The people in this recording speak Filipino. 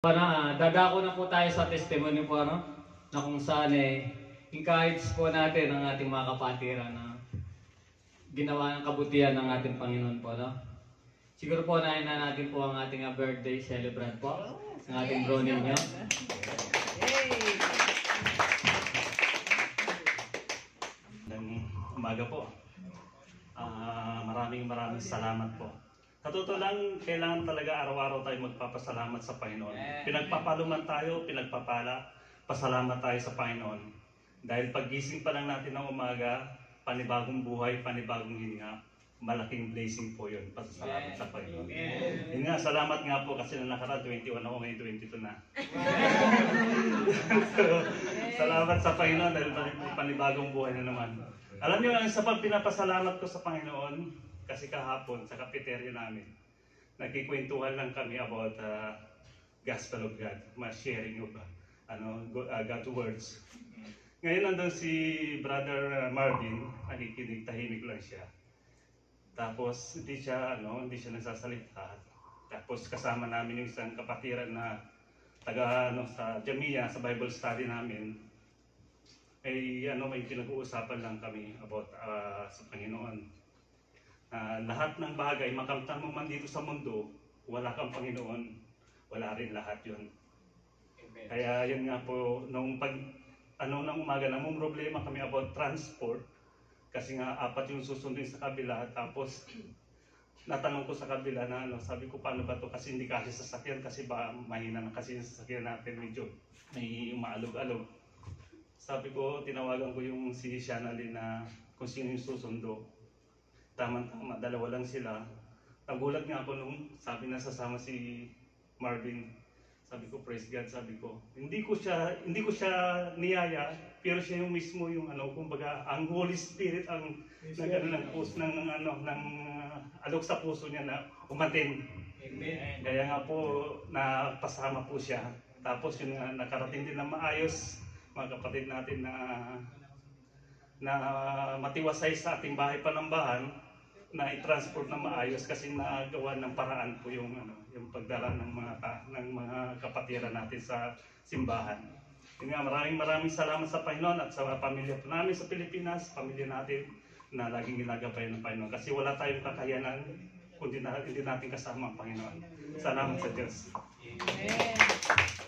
Dadako na po tayo sa testimony po, ano? Na kung saan encourage po natin ang ating mga kapatiran na ginawa ng kabutihan ng ating Panginoon po, no? Siguro po na natin po ang ating birthday celebrant po, ng ating bro ninyo. Umaga po. Maraming salamat po. Sa totoo lang, kailangan talaga araw-araw tayo magpapasalamat sa Panginoon. Pinagpapaluman tayo, pinagpapala, pasalamat tayo sa Panginoon. Dahil paggising pa lang natin ng umaga, panibagong buhay, panibagong hininga, malaking blessing po yun. Pasalamat sa Panginoon. Yun nga, salamat nga po kasi na nakaraan 21 ako, ngayon 22 na. Salamat sa Panginoon dahil panibagong buhay na naman. Alam niyo, ang isa pang pinapasalamat ko sa Panginoon, kasi kahapon sa cafeteria namin, nagkikwentuhan lang kami about Gospel of God, sharing of God's words. Ngayon nandun si Brother Marvin, nakikinig, tahimik lang siya. Tapos hindi siya nagsasalita. Tapos kasama namin yung isang kapatiran na taga sa Jamia, sa Bible study namin. May pinag-uusapan lang kami about sa Panginoon. Lahat ng bagay, makamtan mo man dito sa mundo, wala kang Panginoon, wala rin lahat yun. Amen. Kaya yun nga po, nung umaga, namang problema kami about transport, kasi nga 4 yung susundin sa kabila, tapos natanong ko sa kabila na sabi ko paano ba to kasi hindi kasi sasakyan, kasi ba mahina na kasi yung sasakyan natin, medyo may maalog-alog. Sabi ko, tinawagan ko yung si Shanalyn na kung sino yung susundo. Tama-tama, dalawa lang sila. Nagulat nga ako nung sabi na sasama si Marvin. Sabi ko, praise God, sabi ko. Hindi ko siya niyaya, pero siya yung mismo yung kumbaga, ang Holy Spirit ang alok sa puso niya na umatin. Amen. Kaya nga po, napasama po siya. Tapos yun nga, nakarating din na maayos, mga kapatid natin na matiwasay sa ating bahay panambahan, na i-transport na maayos kasi nagawa ng paraan po yung pagdala ng mga kapatiran natin sa simbahan. Yun nga, maraming salamat sa Panginoon at sa pamilya po namin sa Pilipinas, pamilya natin na laging ginagabayan ng Panginoon. Kasi wala tayong kakayanan kung hindi natin kasama ang Panginoon. Salamat sa Diyos. Amen.